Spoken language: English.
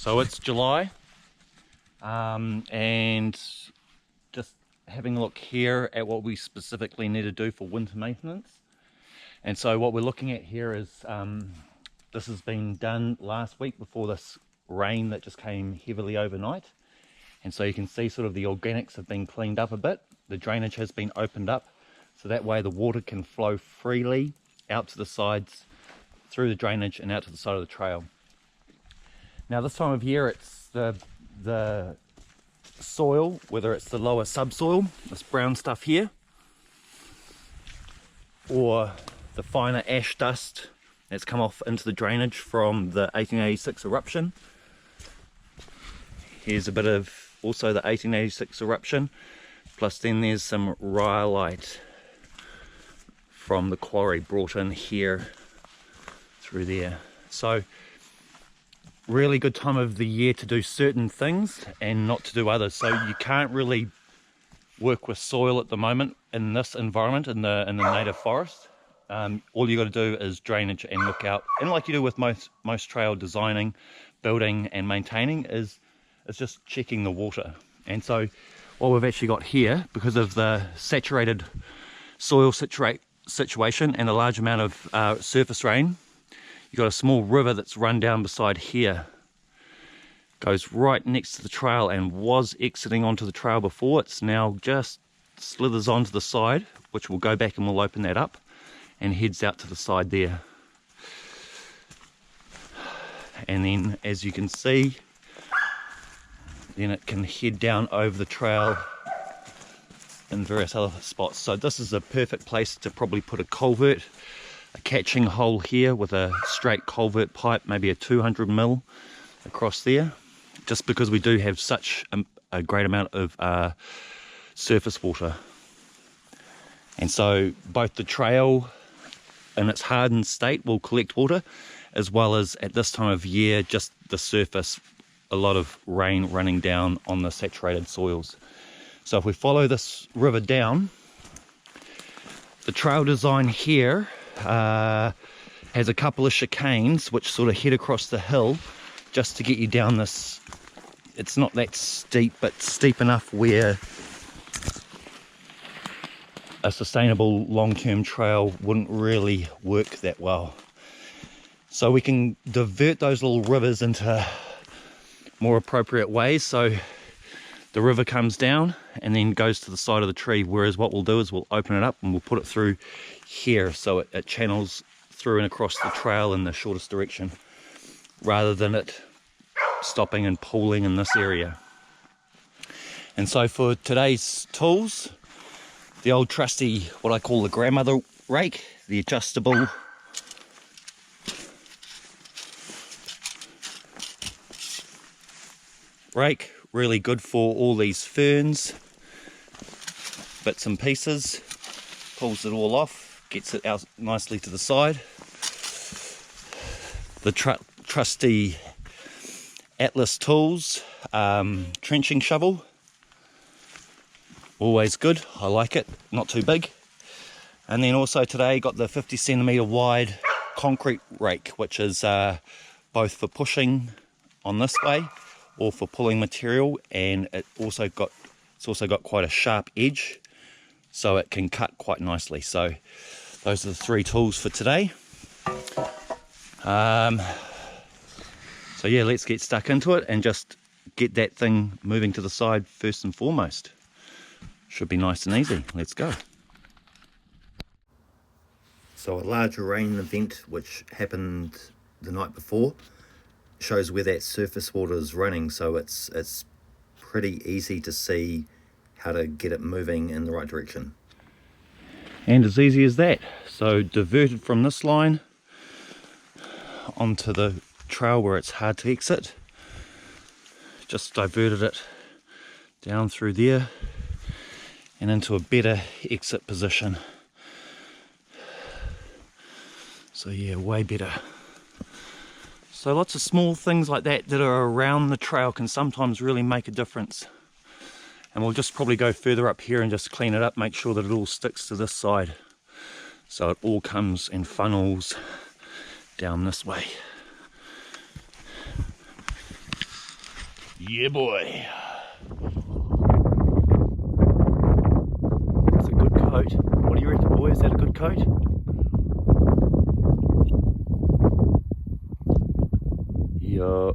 So it's July, and just having a look here at what we specifically need to do for winter maintenance. And so what we're looking at here is this has been done last week before this rain that just came heavily overnight. And so you can see sort of the organics have been cleaned up a bit. The drainage has been opened up, so that way the water can flow freely out to the sides through the drainage and out to the side of the trail. Now this time of year, it's the soil, whether it's the lower subsoil, this brown stuff here, or the finer ash dust that's come off into the drainage from the 1886 eruption. Here's a bit of also the 1886 eruption, plus then there's some rhyolite from the quarry brought in here through there. So really good time of the year to do certain things and not to do others. So you can't really work with soil at the moment in this environment, in the native forest. All you got to do is drainage and look out, and like you do with most trail designing, building and maintaining, is it's just checking the water. And so what we've actually got here, because of the saturated soil situation and a large amount of surface rain, you've got a small river that's run down beside here, goes right next to the trail and was exiting onto the trail before. It's now just slithers onto the side, which we'll go back and we'll open that up, and heads out to the side there. And then as you can see, then it can head down over the trail in various other spots. So this is a perfect place to probably put a culvert, a catching hole here with a straight culvert pipe, maybe a 200mm across there, just because we do have such a great amount of surface water. And so both the trail in its hardened state will collect water, as well as at this time of year, just the surface, a lot of rain running down on the saturated soils. So if we follow this river down, the trail design here has a couple of chicanes which sort of head across the hill just to get you down this. It's not that steep, but steep enough where a sustainable long-term trail wouldn't really work that well. So we can divert those little rivers into more appropriate ways. So the river comes down and then goes to the side of the tree, whereas what we'll do is we'll open it up and we'll put it through here, so it channels through and across the trail in the shortest direction, rather than it stopping and pooling in this area. And so for today's tools, the old trusty, what I call the grandmother rake, the adjustable rake, really good for all these ferns, bits and pieces, pulls it all off, gets it out nicely to the side. The trusty Atlas Tools trenching shovel, always good, I like it, not too big. And then also today got the 50cm wide concrete rake, which is both for pushing on this way or for pulling material, and it's also got quite a sharp edge, so it can cut quite nicely. So those are the three tools for today. So yeah, let's get stuck into it and just get that thing moving to the side first and foremost. Should be nice and easy. Let's go. So a larger rain event which happened the night before shows where that surface water is running, so it's pretty easy to see how to get it moving in the right direction. And as easy as that. So diverted from this line onto the trail where it's hard to exit, just diverted it down through there and into a better exit position. So yeah, way better. So lots of small things like that that are around the trail can sometimes really make a difference. And we'll just probably go further up here and just clean it up, make sure that it all sticks to this side, so it all comes and funnels down this way. Yeah, boy. That's a good coat. What do you reckon, boy? Is that a good coat? Yeah.